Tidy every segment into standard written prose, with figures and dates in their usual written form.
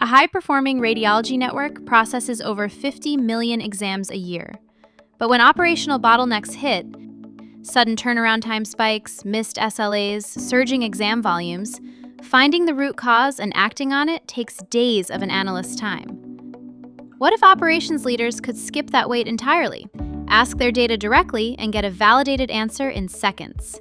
A high-performing radiology network processes over 50 million exams a year. But when operational bottlenecks hit, sudden turnaround time spikes, missed SLAs, surging exam volumes, finding the root cause and acting on it takes days of an analyst's time. What if operations leaders could skip that wait entirely, ask their data directly, and get a validated answer in seconds?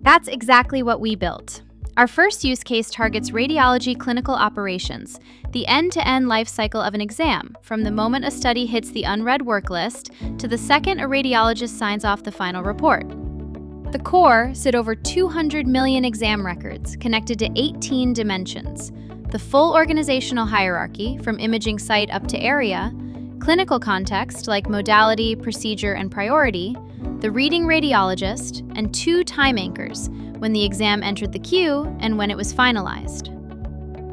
That's exactly what we built. Our first use case targets radiology clinical operations, the end-to-end life cycle of an exam, from the moment a study hits the unread work list to the second a radiologist signs off the final report. The core sit over 200 million exam records connected to 18 dimensions: the full organizational hierarchy from imaging site up to area, clinical context like modality, procedure, and priority, the reading radiologist, and 2 time anchors, when the exam entered the queue and when it was finalized.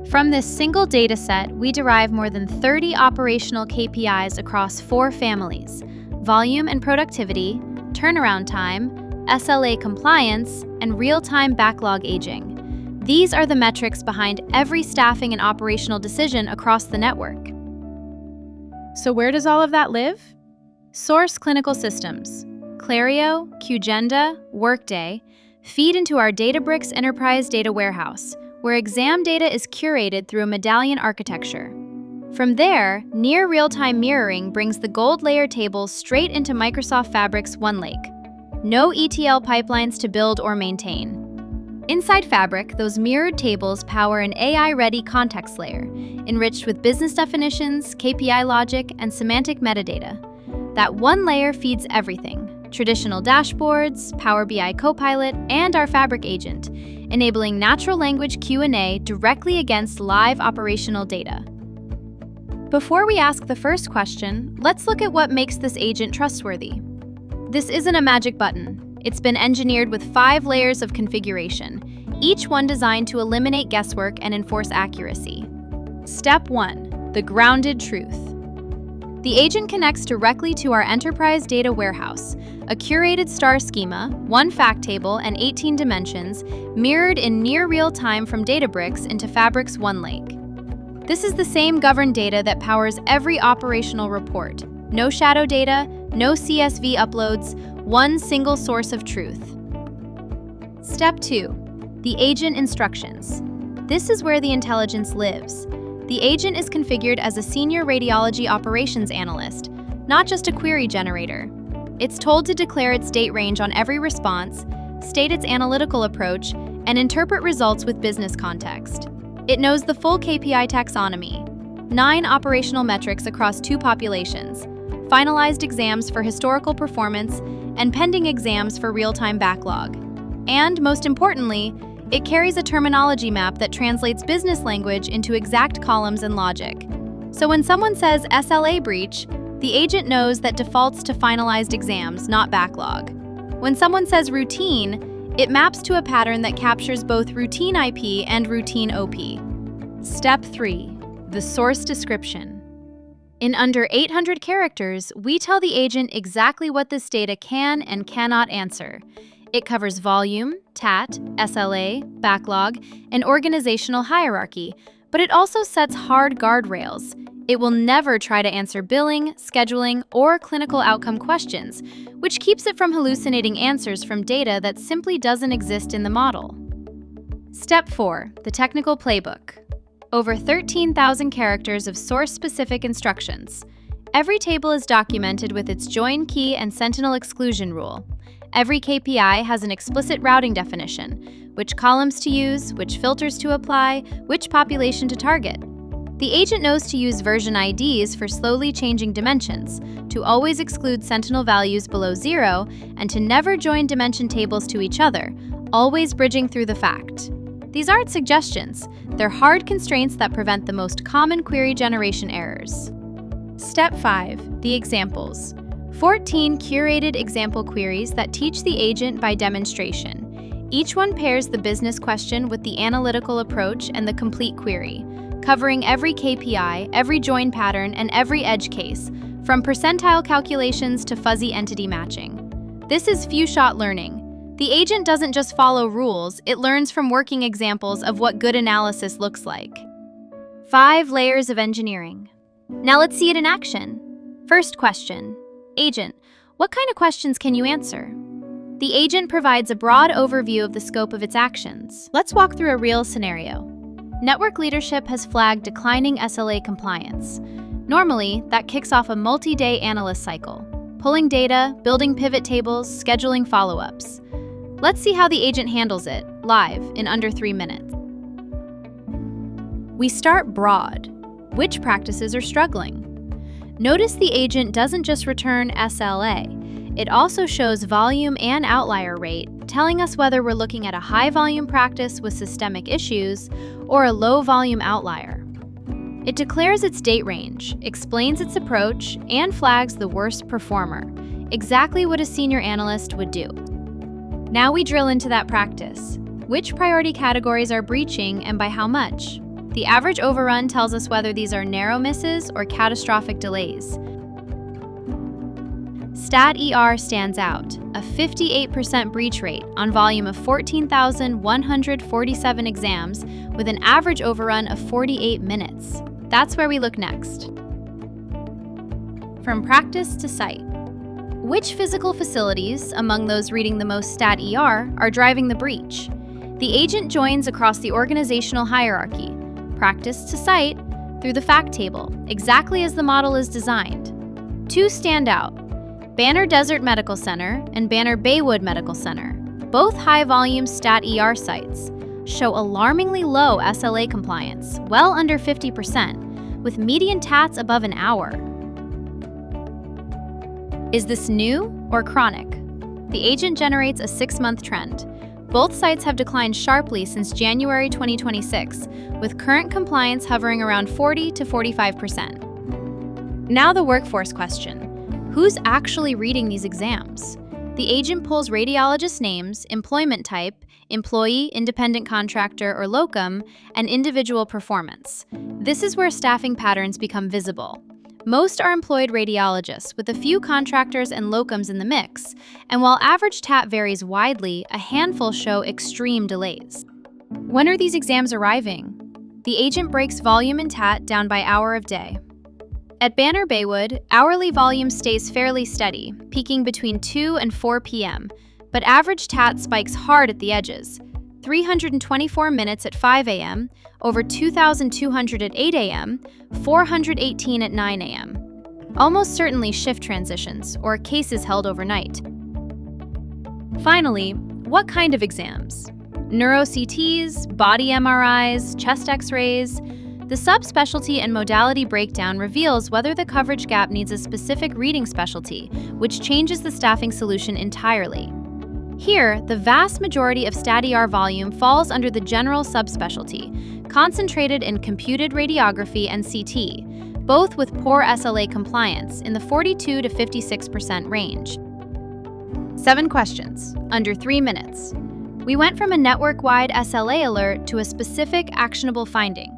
From this single data set, we derive more than 30 operational KPIs across 4 families: volume and productivity, turnaround time, SLA compliance, and real-time backlog aging. These are the metrics behind every staffing and operational decision across the network. So where does all of that live? Source clinical systems, Clario, Qgenda, Workday, feed into our Databricks Enterprise Data Warehouse, where exam data is curated through a medallion architecture. From there, near real-time mirroring brings the gold layer tables straight into Microsoft Fabric's OneLake. No ETL pipelines to build or maintain. Inside Fabric, those mirrored tables power an AI-ready context layer, enriched with business definitions, KPI logic, and semantic metadata. That one layer feeds everything: traditional dashboards, Power BI Copilot, and our Fabric agent, enabling natural language Q&A directly against live operational data. Before we ask the first question, let's look at what makes this agent trustworthy. This isn't a magic button. It's been engineered with 5 layers of configuration, each one designed to eliminate guesswork and enforce accuracy. Step 1. The grounded truth. The agent connects directly to our enterprise data warehouse, a curated star schema, 1 fact table, and 18 dimensions, mirrored in near real time from Databricks into Fabric's OneLake. This is the same governed data that powers every operational report. No shadow data, no CSV uploads, one single source of truth. Step 2. The agent instructions. This is where the intelligence lives. The agent is configured as a senior radiology operations analyst, not just a query generator. It's told to declare its date range on every response, state its analytical approach, and interpret results with business context. It knows the full KPI taxonomy: 9 operational metrics across 2 populations, finalized exams for historical performance, and pending exams for real-time backlog. And most importantly, it carries a terminology map that translates business language into exact columns and logic. So when someone says SLA breach, the agent knows that defaults to finalized exams, not backlog. When someone says routine, it maps to a pattern that captures both routine IP and routine OP. Step 3. The source description. In under 800 characters, we tell the agent exactly what this data can and cannot answer. It covers volume, TAT, SLA, backlog, and organizational hierarchy, but it also sets hard guardrails. It will never try to answer billing, scheduling, or clinical outcome questions, which keeps it from hallucinating answers from data that simply doesn't exist in the model. Step 4. The technical playbook. Over 13,000 characters of source-specific instructions. Every table is documented with its join key and sentinel exclusion rule. Every KPI has an explicit routing definition: which columns to use, which filters to apply, which population to target. The agent knows to use version IDs for slowly changing dimensions, to always exclude sentinel values below 0, and to never join dimension tables to each other, always bridging through the fact. These aren't suggestions, they're hard constraints that prevent the most common query generation errors. Step 5. The examples. 14 curated example queries that teach the agent by demonstration. Each one pairs the business question with the analytical approach and the complete query, covering every KPI, every join pattern, and every edge case, from percentile calculations to fuzzy entity matching. This is few-shot learning. The agent doesn't just follow rules, it learns from working examples of what good analysis looks like. 5 layers of engineering. Now let's see it in action. First question. Agent, what kind of questions can you answer? The agent provides a broad overview of the scope of its actions. Let's walk through a real scenario. Network leadership has flagged declining SLA compliance. Normally, that kicks off a multi-day analyst cycle, pulling data, building pivot tables, scheduling follow-ups. Let's see how the agent handles it, live, in under 3 minutes. We start broad. Which practices are struggling? Notice the agent doesn't just return SLA. It also shows volume and outlier rate, telling us whether we're looking at a high-volume practice with systemic issues or a low-volume outlier. It declares its date range, explains its approach, and flags the worst performer, exactly what a senior analyst would do. Now we drill into that practice. Which priority categories are breaching and by how much? The average overrun tells us whether these are narrow misses or catastrophic delays. StatER stands out, a 58% breach rate on volume of 14,147 exams with an average overrun of 48 minutes. That's where we look next. From practice to site. Which physical facilities, among those reading the most StatER, are driving the breach? The agent joins across the organizational hierarchy, practice to site, through the fact table, exactly as the model is designed. 2 stand out. Banner Desert Medical Center and Banner Baywood Medical Center, both high-volume StatER sites, show alarmingly low SLA compliance, well under 50%, with median TATs above an hour. Is this new or chronic? The agent generates a 6-month trend. Both sites have declined sharply since January 2026, with current compliance hovering around 40 to 45%. Now the workforce question. Who's actually reading these exams? The agent pulls radiologist names, employment type, employee, independent contractor, or locum, and individual performance. This is where staffing patterns become visible. Most are employed radiologists, with a few contractors and locums in the mix, and while average TAT varies widely, a handful show extreme delays. When are these exams arriving? The agent breaks volume and TAT down by hour of day. At Banner Baywood, hourly volume stays fairly steady, peaking between 2 and 4 p.m., but average TAT spikes hard at the edges, 324 minutes at 5 a.m., over 2,200 at 8 a.m., 418 at 9 a.m. Almost certainly shift transitions or cases held overnight. Finally, what kind of exams? Neuro-CTs, body MRIs, chest X-rays. The subspecialty and modality breakdown reveals whether the coverage gap needs a specific reading specialty, which changes the staffing solution entirely. Here, the vast majority of StatER volume falls under the general subspecialty, concentrated in computed radiography and CT, both with poor SLA compliance in the 42 to 56% range. 7 questions, under 3 minutes. We went from a network-wide SLA alert to a specific, actionable finding.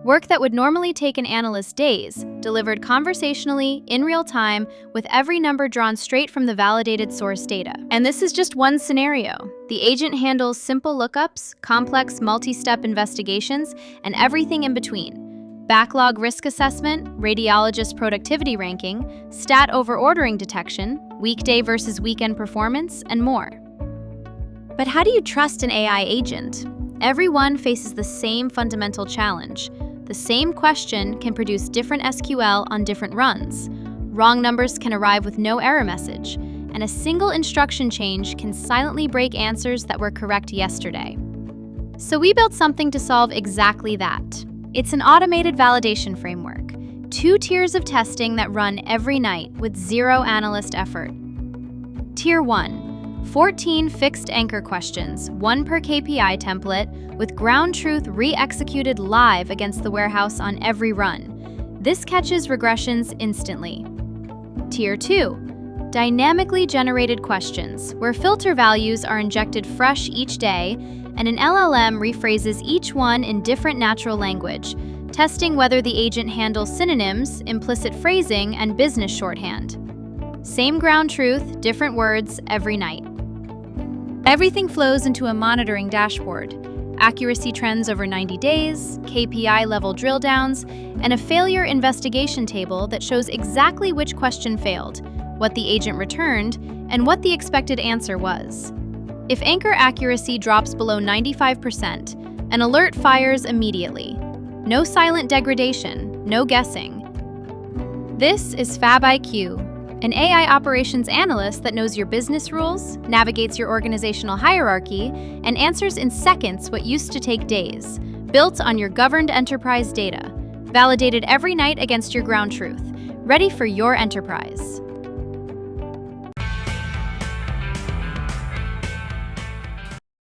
Work that would normally take an analyst days, delivered conversationally, in real time, with every number drawn straight from the validated source data. And this is just one scenario. The agent handles simple lookups, complex multi-step investigations, and everything in between. Backlog risk assessment, radiologist productivity ranking, stat over-ordering detection, weekday versus weekend performance, and more. But how do you trust an AI agent? Everyone faces the same fundamental challenge. The same question can produce different SQL on different runs. Wrong numbers can arrive with no error message, and a single instruction change can silently break answers that were correct yesterday. So we built something to solve exactly that. It's an automated validation framework, 2 tiers of testing that run every night with 0 analyst effort. Tier 1. 14 fixed anchor questions, 1 per KPI template, with ground truth re-executed live against the warehouse on every run. This catches regressions instantly. Tier 2. Dynamically generated questions, where filter values are injected fresh each day, and an LLM rephrases each one in different natural language, testing whether the agent handles synonyms, implicit phrasing, and business shorthand. Same ground truth, different words every night. Everything flows into a monitoring dashboard. Accuracy trends over 90 days, KPI-level drill downs, and a failure investigation table that shows exactly which question failed, what the agent returned, and what the expected answer was. If anchor accuracy drops below 95%, an alert fires immediately. No silent degradation, no guessing. This is FabIQ, an AI operations analyst that knows your business rules, navigates your organizational hierarchy, and answers in seconds what used to take days, built on your governed enterprise data, validated every night against your ground truth, ready for your enterprise.